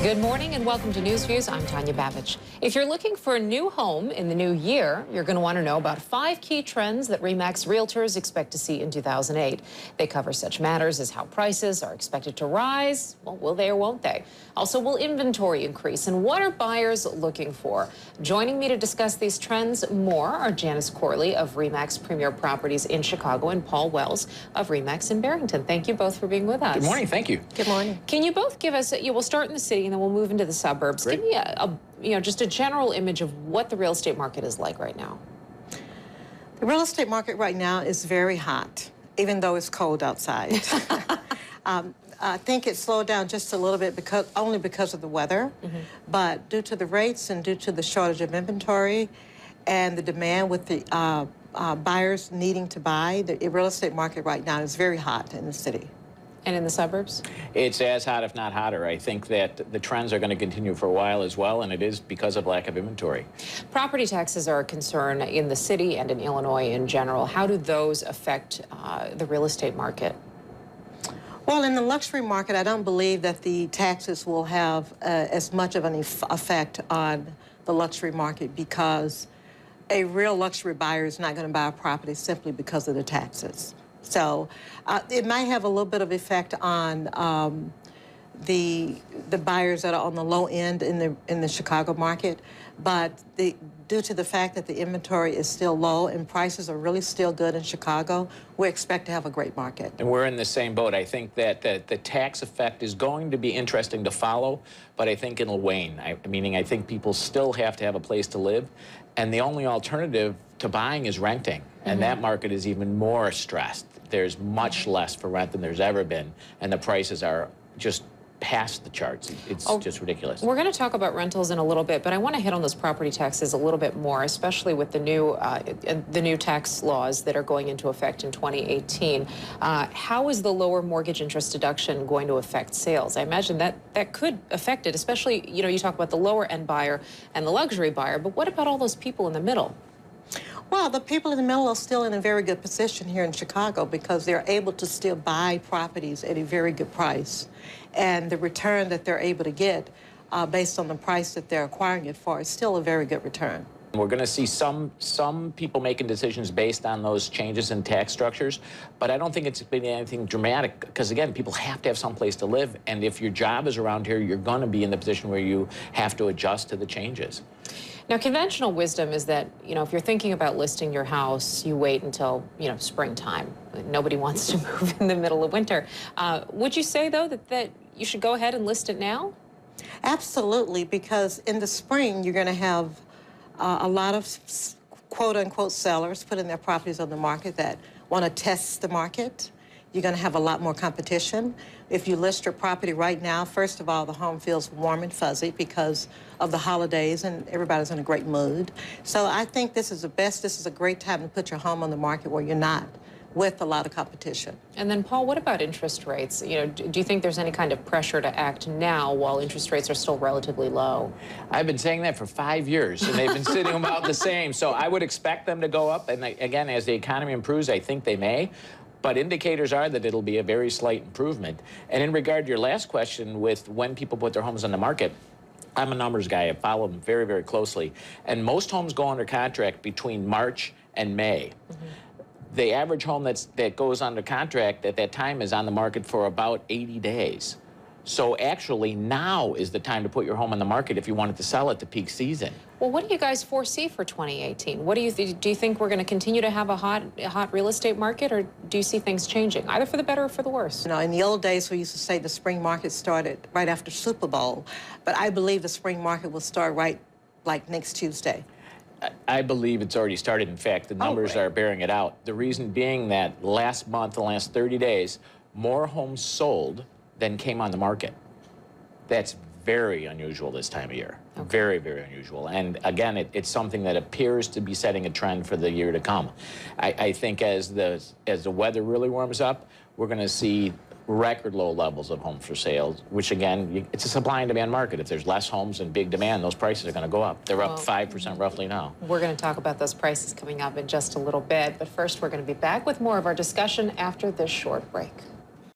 Good morning and welcome to Newsviews. I'm Tanya Babich. If you're looking for a new home in the new year, you're going to want to know about 5 key trends that RE/MAX Realtors expect to see in 2008. They cover such matters as how prices are expected to rise. Well, will they or won't they? Also, will inventory increase? And what are buyers looking for? Joining me to discuss these trends more are Janice Corley of RE/MAX Premier Properties in Chicago and Paul Wells of RE/MAX in Barrington. Thank you both for being with us. Good morning. Thank you. Good morning. Can you both give us, we'll start in the city and then we'll move into the suburbs. Great. Give me just a general image of what the real estate market is like right now. The real estate market right now is very hot, even though it's cold outside. I think it slowed down just a little bit only because of the weather, but due to the rates and due to the shortage of inventory and the demand with the buyers needing to buy, the real estate market right now is very hot in the city. And in the suburbs? It's as hot, if not hotter. I think that the trends are going to continue for a while as well, and it is because of lack of inventory. Property taxes are a concern in the city and in Illinois in general. How do those affect the real estate market? Well, in the luxury market, I don't believe that the taxes will have as much of an effect on the luxury market because a real luxury buyer is not going to buy a property simply because of the taxes. So it might have a little bit of effect on the buyers that are on the low end in the Chicago market, but due to the fact that the inventory is still low and prices are really still good in Chicago, we expect to have a great market. And we're in the same boat. I think that the tax effect is going to be interesting to follow, but I think it'll wane. Meaning I think people still have to have a place to live, and the only alternative to buying is renting, and that market is even more stressed. There's much less for rent than there's ever been, and the prices are just past the charts. It's just ridiculous. We're going to talk about rentals in a little bit, but I want to hit on those property taxes a little bit more, especially with the new tax laws that are going into effect in 2018. How is the lower mortgage interest deduction going to affect sales? I imagine that could affect it, especially, you talk about the lower end buyer and the luxury buyer, but what about all those people in the middle? Well, the people in the middle are still in a very good position here in Chicago because they're able to still buy properties at a very good price. And the return that they're able to get based on the price that they're acquiring it for is still a very good return. We're going to see some people making decisions based on those changes in tax structures, but I don't think it's been anything dramatic because, again, people have to have some place to live, and if your job is around here, you're going to be in the position where you have to adjust to the changes. Now, conventional wisdom is that, if you're thinking about listing your house, you wait until, springtime. Nobody wants to move in the middle of winter. Would you say, though, that you should go ahead and list it now? Absolutely, because in the spring, you're going to have a lot of quote-unquote sellers putting their properties on the market that want to test the market. You're going to have a lot more competition. If you list your property right now, first of all, the home feels warm and fuzzy because of the holidays and everybody's in a great mood. So I think this is a great time to put your home on the market where you're not with a lot of competition. And then, Paul, what about interest rates? Do you think there's any kind of pressure to act now while interest rates are still relatively low? I've been saying that for 5 years, and they've been sitting about the same. So I would expect them to go up. And again, as the economy improves, I think they may. But indicators are that it'll be a very slight improvement. And in regard to your last question with when people put their homes on the market, I'm a numbers guy. I follow them very, very closely. And most homes go under contract between March and May. The average home that goes under contract at that time is on the market for about 80 days. So actually now is the time to put your home on the market if you wanted to sell it to peak season. Well, what do you guys foresee for 2018? What do you think we're going to continue to have a hot real estate market, or do you see things changing, either for the better or for the worse? In the old days, we used to say the spring market started right after Super Bowl, but I believe the spring market will start like next Tuesday. I believe it's already started. In fact, the numbers are bearing it out. The reason being that last month, the last 30 days, more homes sold than came on the market. That's very unusual this time of year. Okay. Very, very unusual. And again, it's something that appears to be setting a trend for the year to come. I think as the weather really warms up, we're going to see record low levels of homes for sale, which again, it's a supply and demand market. If there's less homes and big demand, those prices are going to go up. They're up 5% roughly now. We're going to talk about those prices coming up in just a little bit, but first we're going to be back with more of our discussion after this short break.